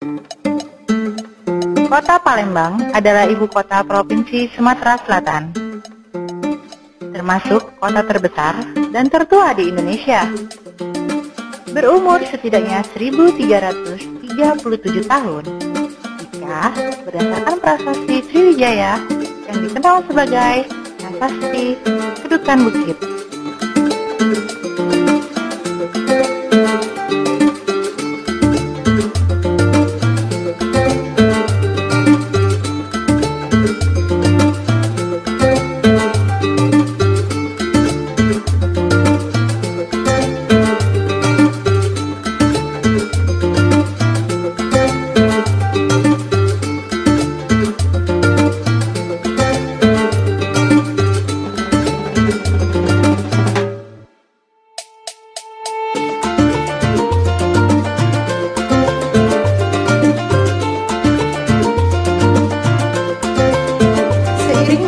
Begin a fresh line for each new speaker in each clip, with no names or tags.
Kota Palembang adalah ibu kota Provinsi Sumatera Selatan, termasuk kota terbesar dan tertua di Indonesia. Berumur setidaknya 1337 tahun, jika berdasarkan prasasti Sriwijaya yang dikenal sebagai Prasasti Kedukan Bukit.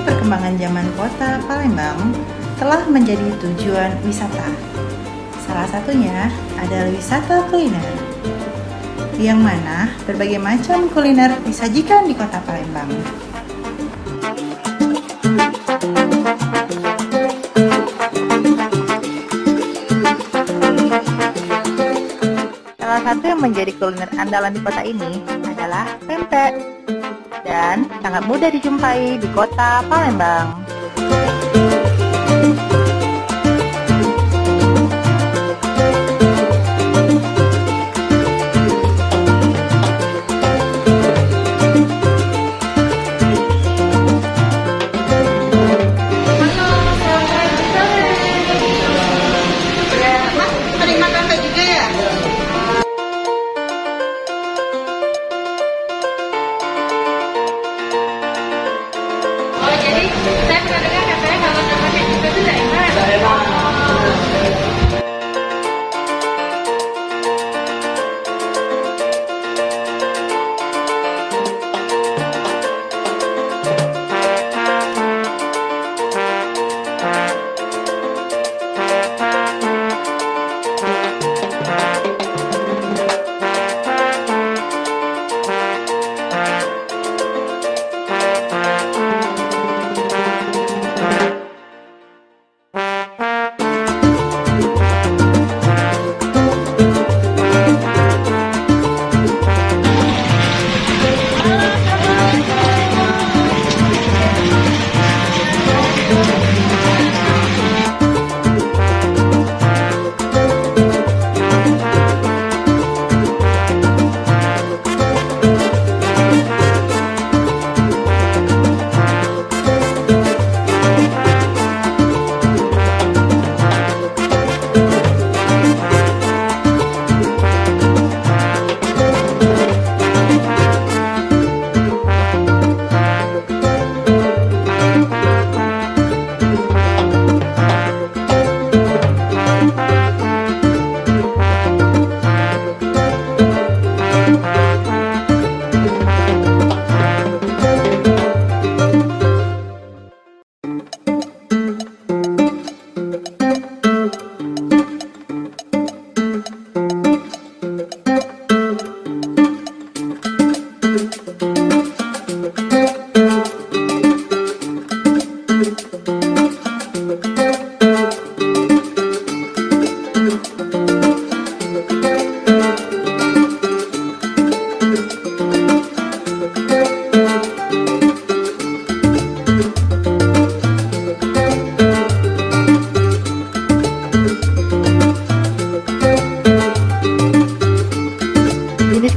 Perkembangan zaman kota Palembang telah menjadi tujuan wisata. Salah satunya adalah wisata kuliner, yang mana berbagai macam kuliner disajikan di kota Palembang. Salah satu yang menjadi kuliner andalan di kota ini adalah pempek, dan sangat mudah dijumpai di kota Palembang.
Jadi saya pernah dengar katanya kalau nama kayak gitu itu daerah.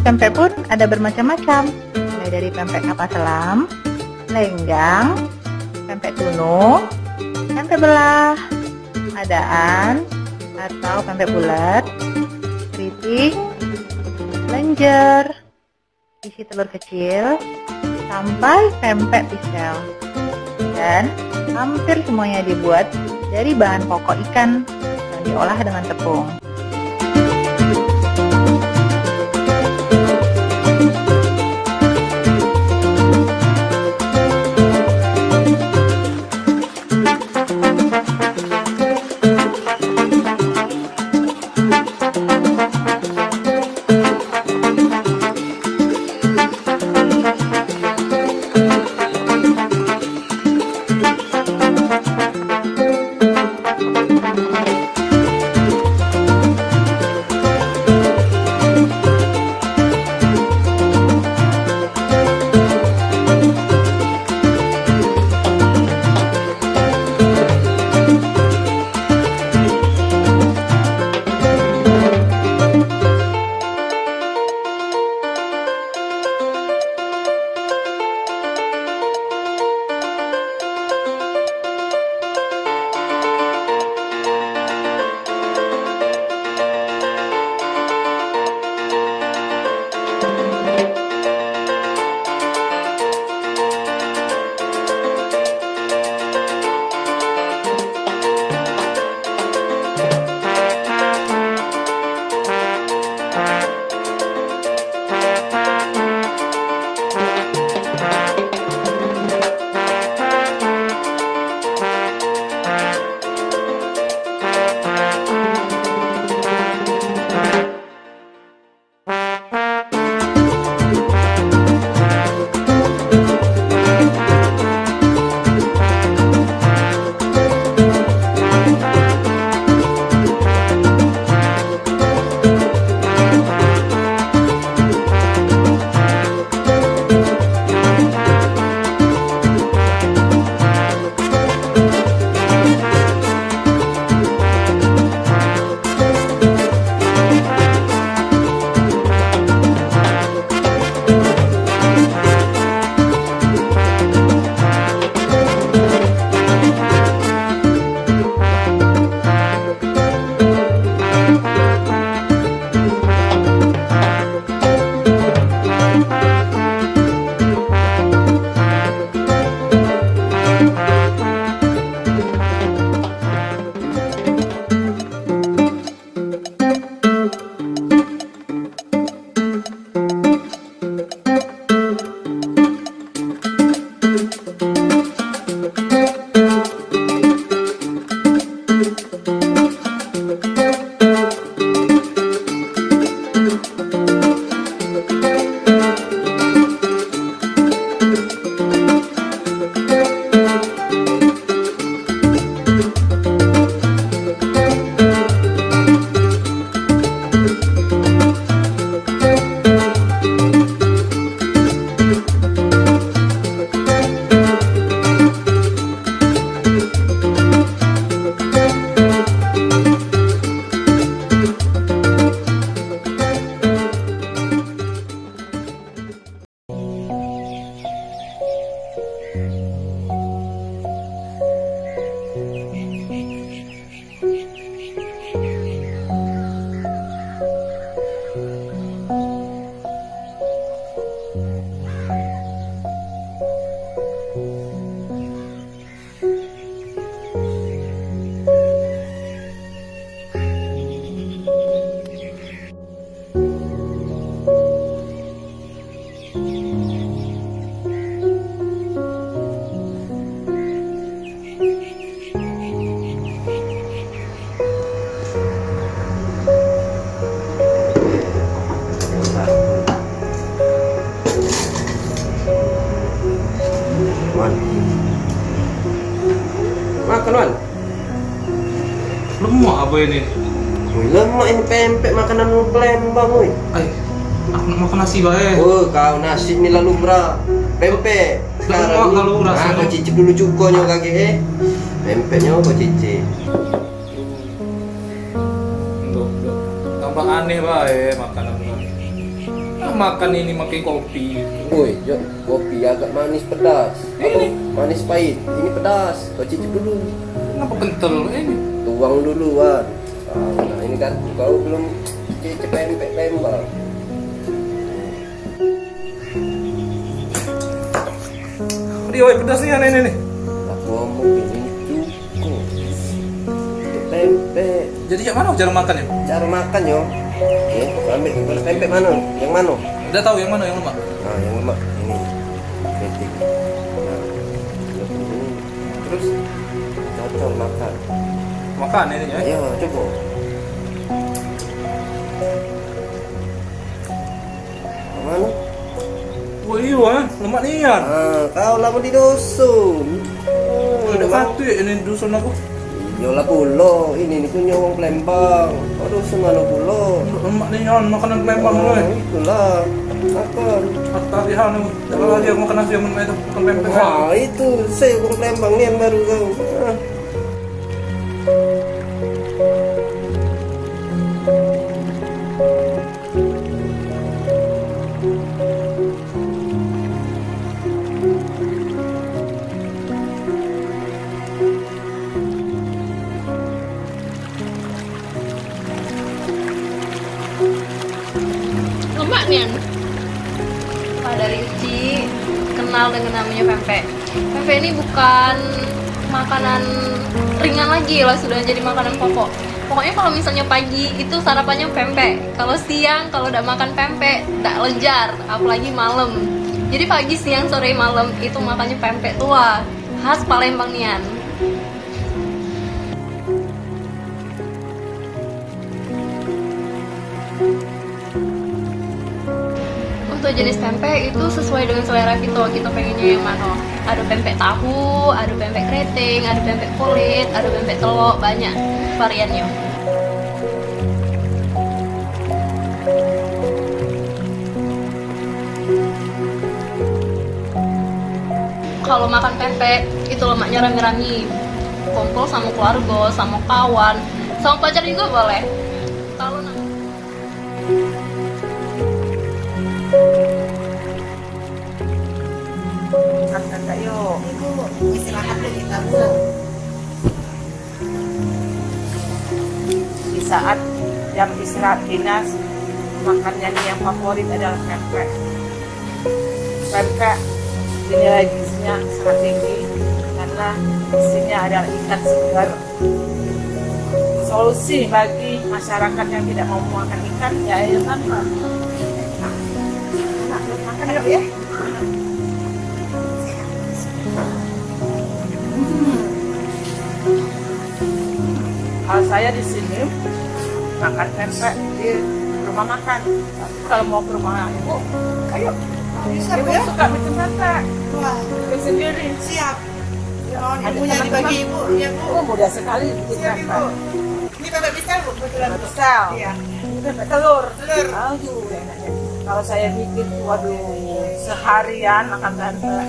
Pempek pun ada bermacam-macam, mulai dari pempek kapas selam, lenggang, pempek tunu, pempek belah, adaan atau pempek bulat, keriting, lenjer, isi telur kecil, sampai pempek pisel. Dan hampir semuanya dibuat dari bahan pokok ikan yang diolah dengan tepung.
Makan, Wan.
Lemak apa ini?
Wih, lemak ini pempek makanan Palembang, woi.
Aku nak makan nasi bae.
Oh, kau nasi ini lalu bra. Pempek.
Lemak kalau rasanya.
Kau cicip dulu cukonya kaki Pempeknya kau cicip.
Duh. Tambah aneh bae makanan ini. Makan ini pakai kopi.
Woi, yuk, kopi agak manis pedas.
Ini
manis pahit. Ini pedas. Kau cicip dulu.
kenapa kental ini?
Tuang dulu, Wan. Nah, ini kan kau belum cicip pempek Palembang.
Dia pedasnya nih.
Aku ngomong ini cukup. Pempek.
Jadi yang mana cara makannya?
Cara makan yo. Ambil pempek mana? Yang mana?
Udah tahu yang mana yang lemak?
Nah, yang lemak ini. Ketik. Nah, ini.
Terus
Cocok makan.
makan ini ya?
Ayo, coba. Mana?
Wah iya, lemak nian.
Kau lama di dusun.
Udah satu ya ini dusun aku.
Yolah pulo, ini punya orang Palembang. Kau dusun mana pulo?
Lemak nian, makanan Palembang loh.
Itulah. Makan.
Tarihan nih, kalau lagi aku makan nasi yang mana itu, makan pempek.
Wah, itu saya orang Palembang nih yang baru kau.
Lemak nih. Pak dari Uci kenal dengan namanya pempek. Pempek ini bukan makanan ringan lagi lah, sudah jadi makanan pokok. Pokoknya kalau misalnya pagi itu sarapannya pempek. Kalau siang kalau udah makan pempek tak lejar, apalagi malam. Jadi pagi, siang, sore, malam itu makannya pempek tua khas Palembang nian. Untuk jenis pempek itu sesuai dengan selera kita pengennya yang mana. Ada pempek tahu, ada pempek keriting, ada pempek kulit, ada pempek telur, banyak variannya. Kalau makan pempek itu lemaknya rame-rame, kumpul sama keluarga, sama kawan, sama pacar juga boleh. Kalau
Kakak yuk. Ibu, istirahat dulu kita Bu. Di saat jam istirahat dinas, makannya yang favorit adalah pempek. Pempek nilai gizinya sangat tinggi karena isinya adalah ikan segar. Solusi bagi masyarakat yang tidak mau makan ikan ya ayo tanpa. Makan yuk ya.
Kalau saya di sini makan pempek di rumah makan. Tapi kalau mau ke rumah ibu, ayo.
Bisa
Ibu
Bu ya?
suka bikin pempek.
Wah,
Bikin sendiri.
siap. Mohon
Ada
ilmunya
teman-teman.
dibagi Ibu. Iya Bu.
Oh, mudah sekali bikin
Siap
pempek.
Ibu. Ini pempek pisang Bu, kebetulan Bu.
Besar.
Iya.
Ini pempek telur.
Telur.
Aduh, enaknya. Kalau saya bikin, waduh, seharian makan pempek.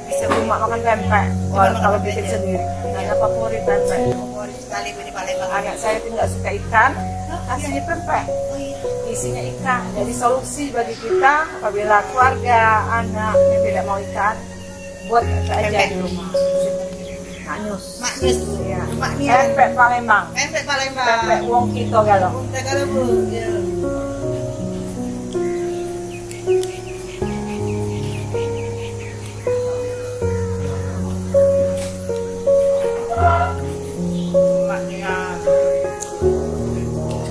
Bisa rumah makan pempek. Wah, kalau bikin sendiri. Karena favorit pempek.
Favorit sekali Bu di Palembang.
Anak saya itu nggak suka ikan, kasih pempek.
Oh iya.
Isinya ikan. Jadi solusi bagi kita apabila keluarga, anak yang tidak mau ikan, buat pempek aja
Pempek.
di rumah. Maknyus.
Maknyus Bu.
Iya.
Maknyus.
Pempek Palembang.
Pempek Palembang.
Pempek wong kita galau.
Kita kalau Bu. Iya.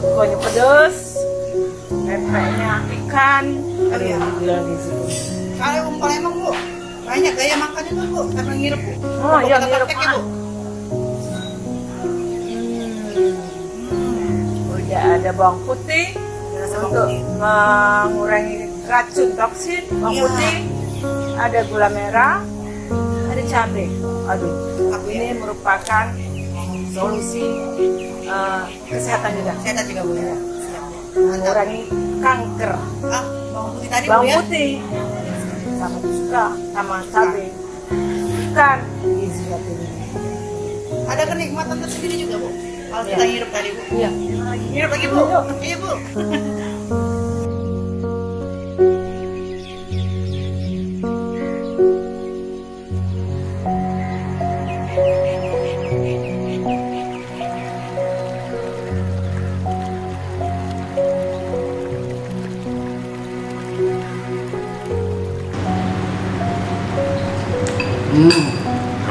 Cukonya pedes, pempeknya ikan. Aduh,
Iya.
bilang di situ.
Kalau Om Palembang Bu, banyak gaya makannya tuh Bu, karena ngirup Bu.
Oh iya,
Kita
ngirup.
praktek ya, Bu.
Udah ada bawang putih untuk mengurangi racun toksin, bawang
Iya.
putih, ada gula merah, ada cabai. Aduh,
Aku
ini merupakan solusi kesehatan juga,
Saya juga Bu ya. Siap. Mantap.
mengurangi kanker.
Ah, bawang putih tadi Bu
Bawang
ya.
putih sama suka sama cabai, ikan gizinya tinggi.
Ada kenikmatan tersendiri juga Bu. Kalau
Iya.
kita ngirup tadi Bu.
Iya.
Ngirup lagi Bu.
Yuk.
Iya Bu.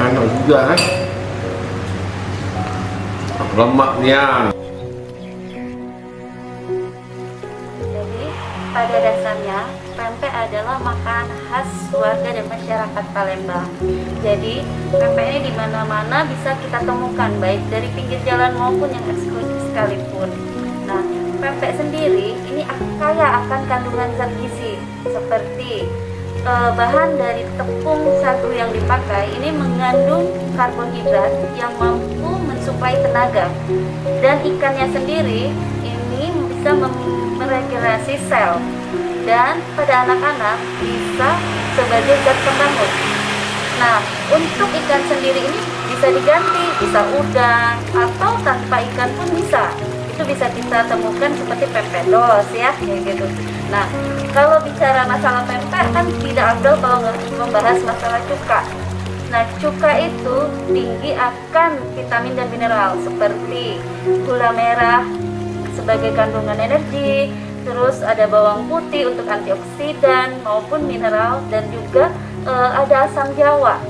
Enak juga lemaknya.
Jadi, pada dasarnya, pempek adalah makanan khas warga dan masyarakat Palembang. Jadi, pempek ini di mana-mana bisa kita temukan, baik dari pinggir jalan maupun yang eksklusif sekalipun. Nah, pempek sendiri ini kaya akan kandungan zat gizi seperti bahan dari tepung sagu yang dipakai ini mengandung karbohidrat yang mampu mensuplai tenaga, dan ikannya sendiri ini bisa meregenerasi sel, dan pada anak-anak bisa sebagai zat pembangun. Nah, untuk ikan sendiri ini bisa diganti, bisa udang atau tanpa ikan pun bisa. Itu bisa kita temukan seperti pempek dos ya, kayak gitu. Nah, kalau bicara masalah pempek kan tidak afdal kalau nggak membahas masalah cuka. Nah, cuka itu tinggi akan vitamin dan mineral seperti gula merah sebagai kandungan energi, terus ada bawang putih untuk antioksidan maupun mineral, dan juga ada asam jawa,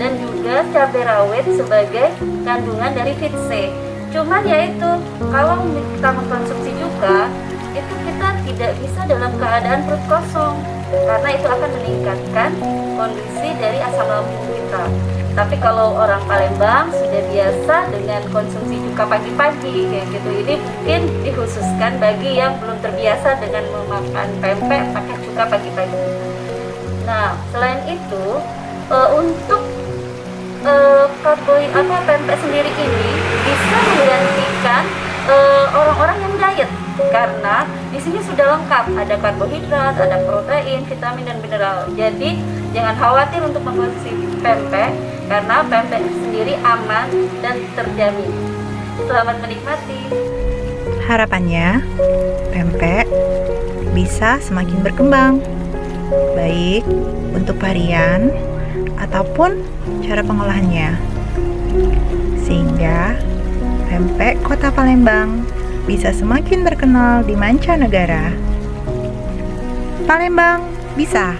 dan juga cabai rawit sebagai kandungan dari vit C. Cuman yaitu kalau kita mengkonsumsi cuka itu kita tidak bisa dalam keadaan perut kosong, karena itu akan meningkatkan kondisi dari asam lambung kita. Tapi kalau orang Palembang sudah biasa dengan konsumsi cuka pagi-pagi kayak gitu, ini mungkin dikhususkan bagi yang belum terbiasa dengan memakan pempek pakai cuka pagi-pagi. Nah, selain itu untuk pempek sendiri ini bisa menggantikan orang-orang yang diet, karena di sini sudah lengkap, ada karbohidrat, ada protein, vitamin dan mineral. Jadi jangan khawatir untuk mengkonsumsi pempek, karena pempek sendiri aman dan terjamin. Selamat menikmati.
Harapannya, pempek bisa semakin berkembang, baik untuk varian ataupun cara pengolahannya, sehingga pempek Kota Palembang bisa semakin terkenal di mancanegara. Palembang bisa!